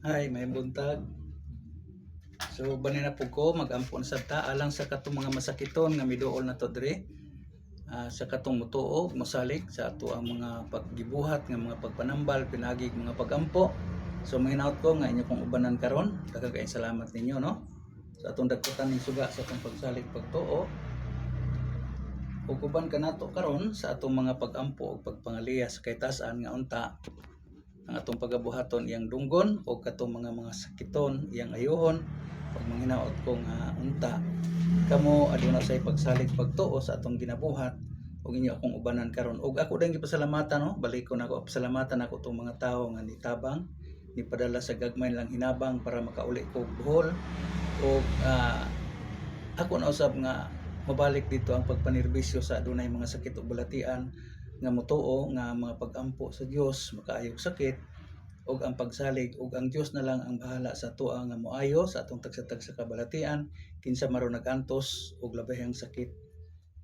Ay, may buntag. So bani na po ko mag-ampon sa ta alang sa katong mga masakiton nga miduol na to dire. Sa katong mutuog mosalig sa ato ang mga paggibuhat nga mga pagpanambal pinagig mga pagampo. So mahinaut ko nga inyo kong ubanan karon. Daghang salamat ninyo no. Sa atong dagkutan ning suga sa atong pagsalig pagtuo. Ug uban kanato karon sa atong mga pagampo ug pagpangaliya sa kaytas-an nga unta ang atong pagabuhaton iyang dunggon o katong mga sakiton iyang ayuhon pag manghinaot ko nga unta kamo aduna say pagsalig pagtuo sa atong ginabuhat ug inyo akong ubanan karon ug ako dang gipasalamatan no balik ko nako pasalamatan ako tong mga tawo nga nitabang nipadala sa gagmay lang hinabang para makauli ko buhol ug ako na usab nga mabalik dito ang pagpanirbisyo sa adunay mga sakit ug balatian nga motuo nga mga pag-ampo sa Dios makaayog sakit ug ang pagsalig ug ang Dios na lang ang bahala sa tuwa nga moayo sa atong tagsa-tagsa kabalatian kinsa maron nagantos ug labihang sakit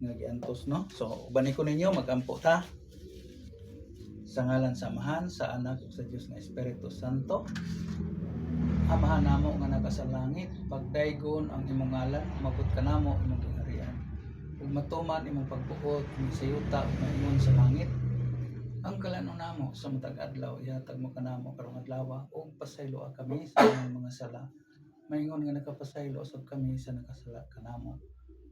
nga giantos no. So uban ko ninyo magampo ta sa ngalan sa Amahan, sa Anak ug sa Dios nga Espiritu Santo. Amahan namo nga nasa langit, pagdaygon ang imong ngalan, umabot kanamo imong kaharian. Ug matuman imong pagbuot ni sa yuta ug maingon sa langit. Ang kalanon namo sa matag adlaw ihatag mo kanamo karong adlaw ug pasaylo kami sa among mga sala. Maingon nga nakapasaylo usab kami sa nakasala kanamo.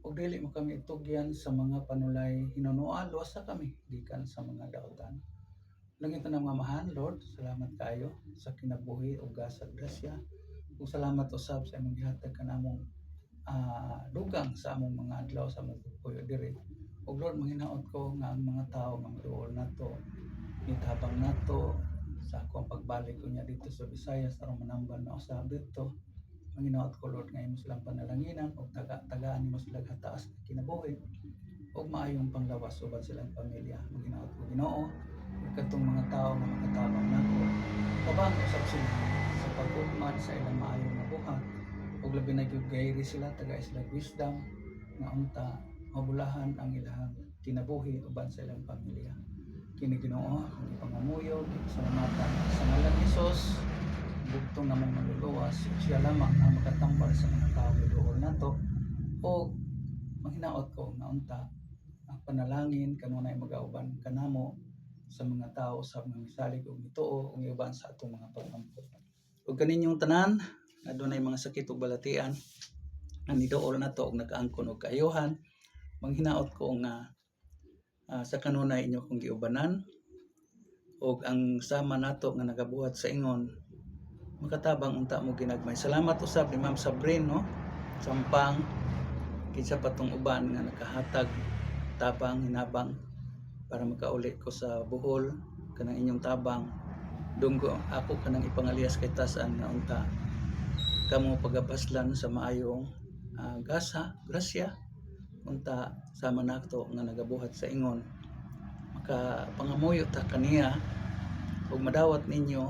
Ug dili mo kami itugyan sa mga panulay hinunoa luwasa kami gikan sa mga daotan. Langit na mga amahan, Lord, salamat kayo sa kinabuhi ug gasag grasya. Ug salamat usab sa imong gihatag kanamong dugang sa among mga adlaw sa among puyo diri. Ug Lord, manghinaot ko nga ang mga tawo nga maduol nato, nitabang nato sa akong pagbalik unya dito sa Visayas aron manambal na usab dito. Manghinaot ko Lord nga imo silang panalanginan ug tagaan nimo sila hataas nga kinabuhi ug maayong panglawas uban silang pamilya. Manghinaot ko Ginoo katong mga tawo nga makatabang nako tabang usab sila sa pagugmad sa ilang maayong nga buhat ug labi na gyud gairi sila taga sila wisdom nga unta mabulahan ang ilang kinabuhi uban sa ilang pamilya. Kini Ginoo ang ipangamuyog salamatan sa ngalan ni Hesus bugtong namong maluluwas siya lamang ang makatambal sa mga tawo duol nato ug manghinaot ko nga unta ang panalangin kanunay magauban kanamo sa mga tao sa mga misalig ug mituo ug iuban sa atong mga pagampo. Ug kaninyong tanan adunay mga sakit ug balatian ang niduol nato ug nakaangkon og kaayuhan manghinaot ko nga sa kanunay inyo kong giubanan ug ang sama nato nga nagabuhat sa ingon makatabang unta mo ginagmay. Salamat usab ni Ma'am Sabrine no Sampang kinsa patong uban nga nakahatag tabang hinabang para makauli ko sa buhol kanang inyong tabang dunggo ako kanang ipangalias kay tasan nga unta kamo pagapaslan sa maayong grasya unta sama nato nga nagabuhat sa ingon makapangamuyo ta kaniya ug madawat ninyo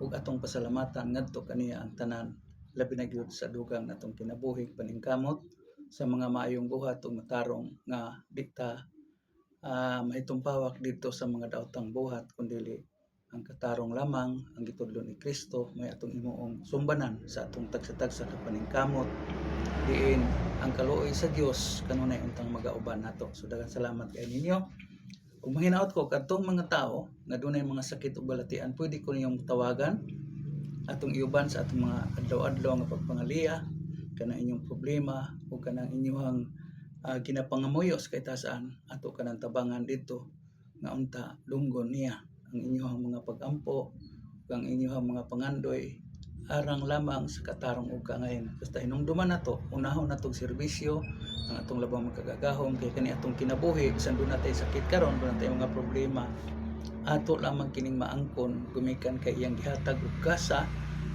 ug atong pasalamatan ngadto kaniya ang tanan labi na gyud sa dugang natong kinabuhi paningkamot sa mga maayong buhat ug matarong nga dita maitumpawak dito sa mga daotang buhat kundili ang katarong lamang ang gitudlo ni Kristo may atong himuong sumbanan sa atong tagsa-tagsa ka paningkamot diin ang kaluoy sa Dios kanunay untang magauban nato. So daghang salamat kay ninyo. Ug mahinaot ko kadtong mga tao nga dunay mga sakit ug balatian pwede ko ninyong tawagan atong iuban sa atong mga adlaw-adlaw nga pagpangaliya kanang inyong problema ug kanang inyong ginapangamuyo sa kaytasan ato kanang tabangan dito nga unta lunggon niya ang inyong mga pagampo ang inyong mga pangandoy arang lamang sa katarong ug kaangayon basta hinumduman nato unahon natong serbisyo ang atong labang makagagahom kay kani atong kinabuhi bisan doon natay sakit karon doon natay mga problema ato lamang kining maangkon gumikan kay iyang gihatag og gasa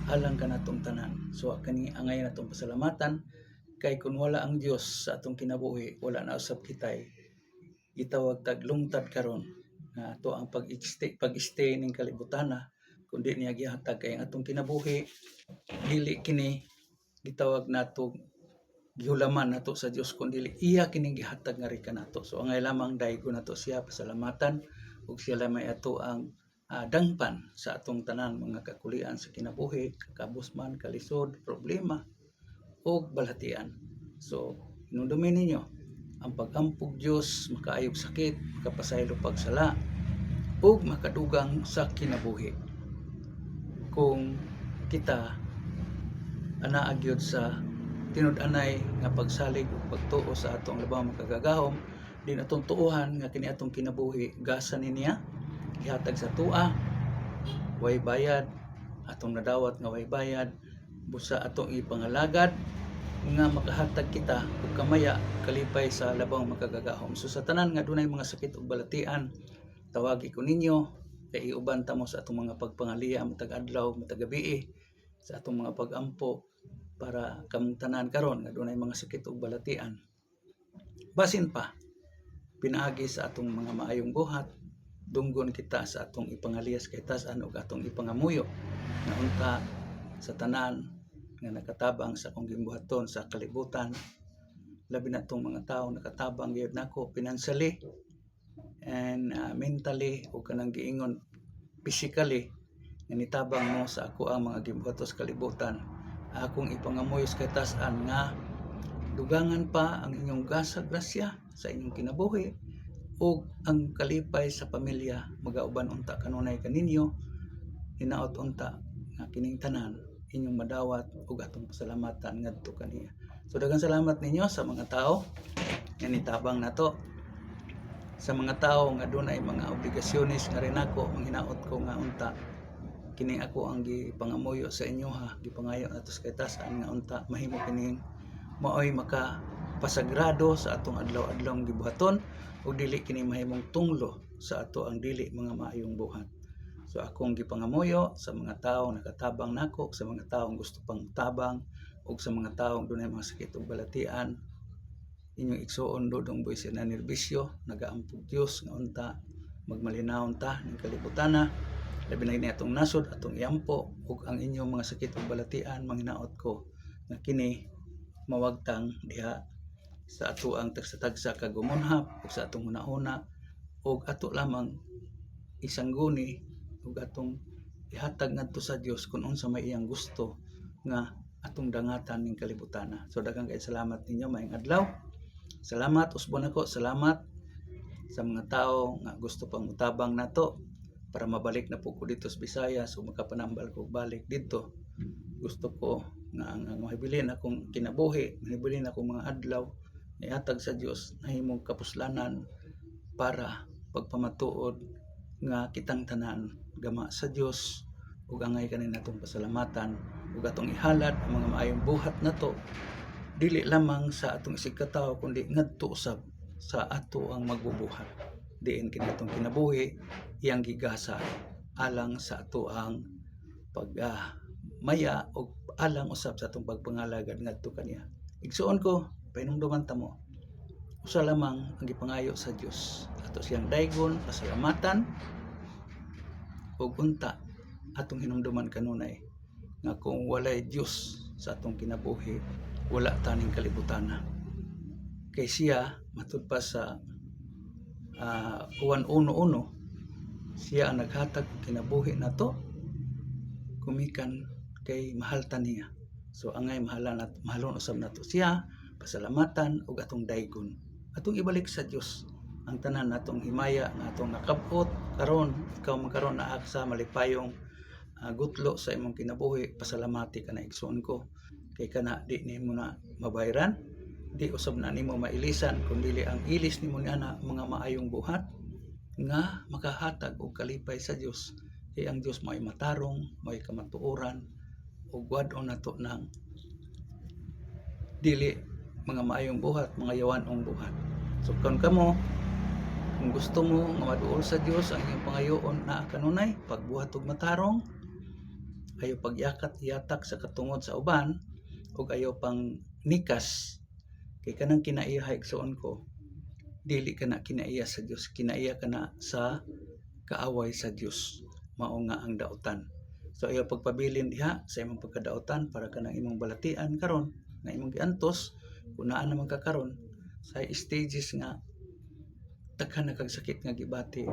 alang kanatong tanan. So kani angay natong pasalamatan kay kun wala ang Dios sa atong kinabuhi wala na usab kitay gitawag tag lungtad karon nga ato ang pag-stay ning kalibutan kundi niya gihatag kay ang atong kinabuhi dili kini gitawag nato gihulaman nato sa Dios kundi iya kining gihatag nga rika nato. So angay lamang daygo nato siya pasalamatan ug siya lamay ato ang dangpan sa atong tanan mga kakulian sa kinabuhi, kabusman, kalisod, problema o balatian. So hinumdumin ninyo ang pag-ampog Dios makaayog sakit, makapasaylo pagsala ug makadugang sa kinabuhi. Kung kita anaa gyud sa tinud-anay nga pagsalig ug pagtuo sa atong labang makagagahom, din atong tuuhan nga kini atong kinabuhi gasa niya ihatag sa tua, way bayad, atong nadawat nga way bayad, busa atong ipangalagad nga makahatag kita og kamaya kalipay sa labang makagagahom. So sa tanan nga dunay mga sakit ug balatian, tawagi ko ninyo kay iuban ta mo sa atong mga pagpangaliya matag adlaw matag gabi sa atong mga pag-ampo para kamong tanan karon nga dunay mga sakit ug balatian. Basin pa pinaagi sa atong mga maayong buhat, dunggon kita sa atong ipangaliyas kay tas-an ug atong ipangamuyo nga unta sa tanan nga nakatabang sa akong gimbuhaton sa kalibutan, labi na tong mga tawo nakatabang gyud nako financially and mentally ug kanang giingon physically nga nitabang mo sa ako ang mga gimbuhaton sa kalibutan. Akong ipangamuyo kay tas-an nga dugangan pa ang inyong gasa grasya sa inyong kinabuhi ug ang kalipay sa pamilya magauban unta kanunay kaninyo, hinaot unta nga kining tanan inyong madawat ug atong pasalamatan ngadto kaniya. So daghang salamat ninyo sa mga tao nga nitabang nato, sa mga tao nga dunay mga obligasyones nga rin ako, manghinaot ko nga unta kini ako ang gipangamuyo sa inyo ha, gipangayo nato sa kaytasan nga unta mahimo kining maoy maka pasagrado sa atong adlaw-adlawng gibuhaton ug dili kini mahimong tunglo sa ato ang dili mga maayong buhat. So akong gipangamuyo sa mga tawo nakatabang nako, sa mga tawo gusto pang tabang ug sa mga tawo dunay mga sakit ug balatian, inyong igsuon dodong boy na nerbisyo, nagaampog Dios nga unta magmalinawon ta ning kalibutana, labi na ini atong nasod atong iampo ug ang inyong mga sakit ug balatian manghinaot ko nga kini mawagtang diha sa ato ang tagsa-tagsa kagumunhap ug sa atong hunahuna ug ato lamang isangguni ug atong ihatag ngadto sa Dios kung unsa may iyang gusto nga atong dangatan ning kalibutana. So daghang kay salamat ninyo, maayong adlaw. Salamat usbon ako, salamat sa mga tao nga gusto pang utabang nato para mabalik na po ko dito sa Visayas ug makapanambal ko balik dito. Gusto ko nga ang mahibilin akong kinabuhi, mahibilin akong mga adlaw ihatag sa Dios na himong kapuslanan para pagpamatuod nga kitang tanan gama sa Dios ug angay kanin natong pasalamatan ug atong ihalad ang mga maayong buhat nato dili lamang sa atong isig katawo kundi ngadto usab sa ato ang magbubuhat diin kini atong kinabuhi iyang gigasa alang sa ato ang maya ug alang usab sa atong pagpangalagad ngadto kaniya. Igsuon ko pahinumduman ta mo usa lamang ang gipangayo sa Dios, ato siyang daygon pasalamatan ug unta atong hinumduman kanunay nga kung walay Dios sa atong kinabuhi wala taning kalibutana. Kay siya matud pa sa Juan 1:1 siya ang naghatag kinabuhi nato kumikan kay mahal ta niya. So angay mahalon usab nato siya, pasalamatan ug atong daygon. Atong ibalik sa Dios ang tanan natong himaya nga atong nakab-ot karon, ikaw magkaron naa sa malipayong gutlo sa imong kinabuhi, pasalamati ka na igsuon ko kay kana di nimo na mabayran, di usab na nimo mailisan kundi ang ilis nimo niana mga maayong buhat nga makahatag og kalipay sa Dios. Kay ang Dios may matarong, may kamatuoran ug wad-on nato nang dili mga maayong buhat, mga yawanong buhat. So kung kamo kung gusto mo nga maduol sa Dios ang iyong pangayoon na kanunay pagbuhat ug matarong, ayaw pagyakat-yatak sa katungod sa uban ug ayaw pang nikas kay kanang kinaiya igsuon ko dili kana kinaiya sa Dios, kinaiya kana sa kaaway sa Dios, mao nga ang dautan. So ayaw pagpabilin diha sa imong pagkadautan para kanang imong balatian karon nga imong giantos kun naa naman ka karon sa stages nga daghan na kag sakit nga gibati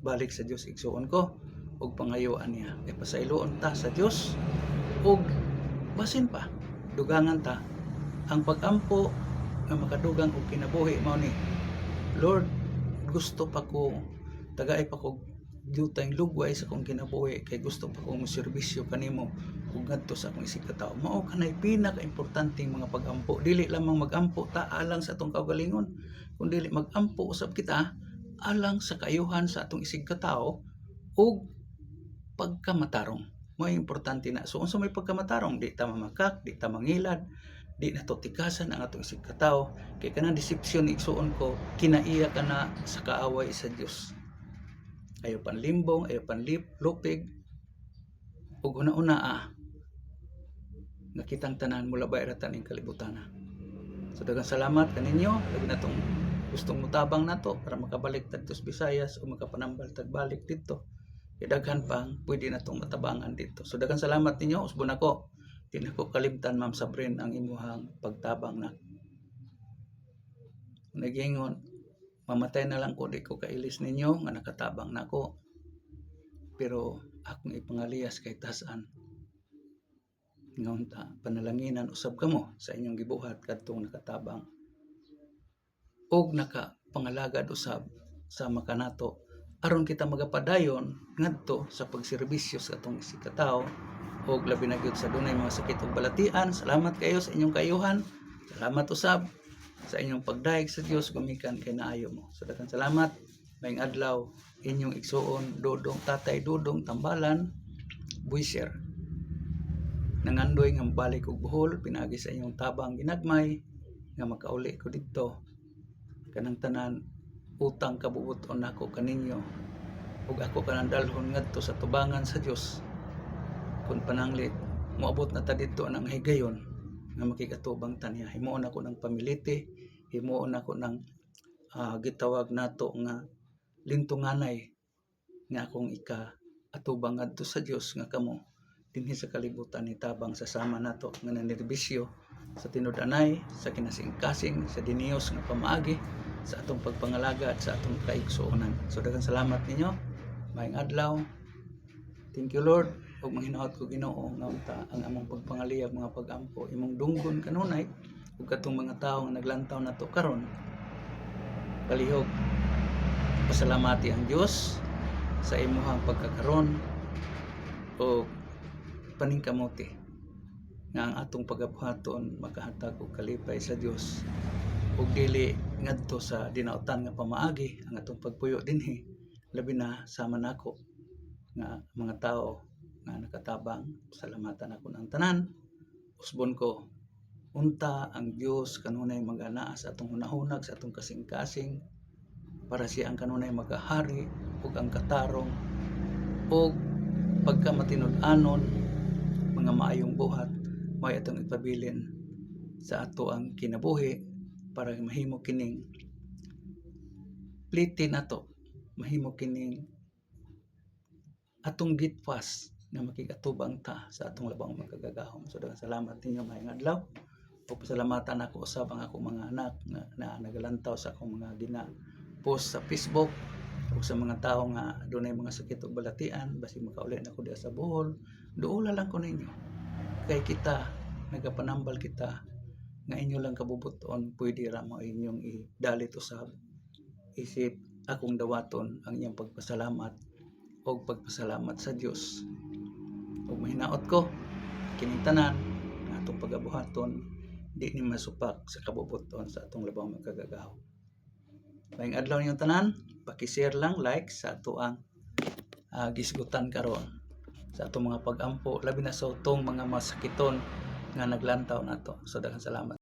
balik sa Dios igsuon ko ug pangayoan niya. Kay pasayloon ta sa Dios ug basin pa dugangan ta ang pag-ampo nga makadugang og kinabuhi mao ni Lord, gusto pa ko tagay pa ko dutay lugway sa kong kinabuhi kay gusto pa kong serbisyo kanimo ug ngadto sa akong isig ka tawo. Mao kanay pinaka-importanteng mga pag-ampo. Dili lamang mag-ampo ta alang sa atong kaugalingon, kundi mag-ampo usab kita alang sa kaayuhan sa atong isig ka tawo ug pagkamatarong. Mao importante na. So unsa may pagkamatarong, di ta mamakak, di ta mangilad, di na to tikasan ang atong isig ka tawo kay kanang deception igsuon ko kinaiya ka na sa kaaway sa Dios. Ayaw panlimbong, ayaw panlupig ug una-una nga kitang tanan mula bayratan ing kalibutan. So daghang salamat kaninyo, labi na tong gustong mutabang nato para makabalik tadto sa Visayas o makapanambal tagbalik dito. Daghan pang pwede na itong matabangan dito. So daghang salamat ninyo. Usbon ako. Di na ko kalimtan Ma'am Sabrin ang imuhang pagtabang na. Nagingon, mamatay na lang ko, di ko kailis ninyo nga nakatabang na ko. Pero akong ipangaliyas kay tasan. Ngayon ta, panalanginan usab kamo sa inyong gibuhat kadtong nakatabang. Og nakapangalagad usab sa makanato aron kita magapadayon ngadto sa pagserbisyo sa atong isig ka tawo og labi na gyud sa dunay mga sakit ug balatian. Salamat kayo sa inyong kayuhan. Salamat usab sa inyong pagdaig sa Dios gumikan kay naayo mo. So daghang salamat. Maayong adlaw inyong igsuon Dodong Tatay Dodong Tambalan Buiser. Nangandoy nga balik og Bohol pinagi sa inyong tabang ginagmay nga makauli ko didto. Kanang tanan utang kabubuton nako kaninyo ug ako kanang dalhon ngadto sa tubangan sa Dios kun pananglit moabot na ta didto nang higayon nga makikatubang ta niya. Himuon ako ng pamiliti, himuon ako ng gitawag nato nga lintunganay nga akong atubang ngadto sa Dios nga kamo dinhi sa kalibutan ni tabang sa sama nato nga nanerbisyo sa tinud-anay, sa kinasing-kasing, sa diniyos nga pamaagi sa atong pagpangalaga at sa atong kaigsuonan. So daghang salamat ninyo. Maayong adlaw. Thank you Lord. Ug manghinaot ko Ginoo nga unta ang among pagpangaliyab mga pag-ampo imong dunggon kanunay ug katong mga tawo nga naglantaw nato karon. Palihog pasalamati ang Dios sa imuhang pagkakaron o paningkamuti nga ang atong pagabuhaton makahatag og kalipay sa Dios ug dili ngadto sa dinautan nga pamaagi ang atong pagpuyo dinhi labi na sama nako nga mga tao nga nakatabang. Salamatan ako ng tanan. Usbon ko unta ang Dios kanunay mag-anaa sa atong hunahunag sa atong kasing-kasing para siya ang kanunay magahari ug ang katarong ug pagkamatinud-anon mga maayong buhat may atong ipabilin sa ato ang kinabuhi para mahimo kining pliti nato, mahimo kining atong gitpas nga makikatubang ta sa atong labang magkagagahom. So daghang salamat ninyo maayong adlaw. O pasalamatan ako usab ang akong mga anak na nagalantaw sa akong mga gina-post sa Facebook ug sa mga tao nga dunay mga sakit ug balatian basi makauli na ko diha sa Bohol. Duula lang ko ninyo. Kay kita nagapanambal kita nga inyo lang kabubuton pwede ra mo inyong idalit usab. Isip akong dawaton ang inyong pagpasalamat o pagpasalamat sa Dios. Ug mahinaot ko kining tanan nga atong pagabuhaton di ni masupak sa kabubuton sa atong labang magkagagaw. Maayong adlaw ninyong tanan, paki-share lang, like sa ato ang gisgutan karon sa atong mga pag-ampo labi na sa utong mga masakiton nga naglantaw nato. So daghang salamat.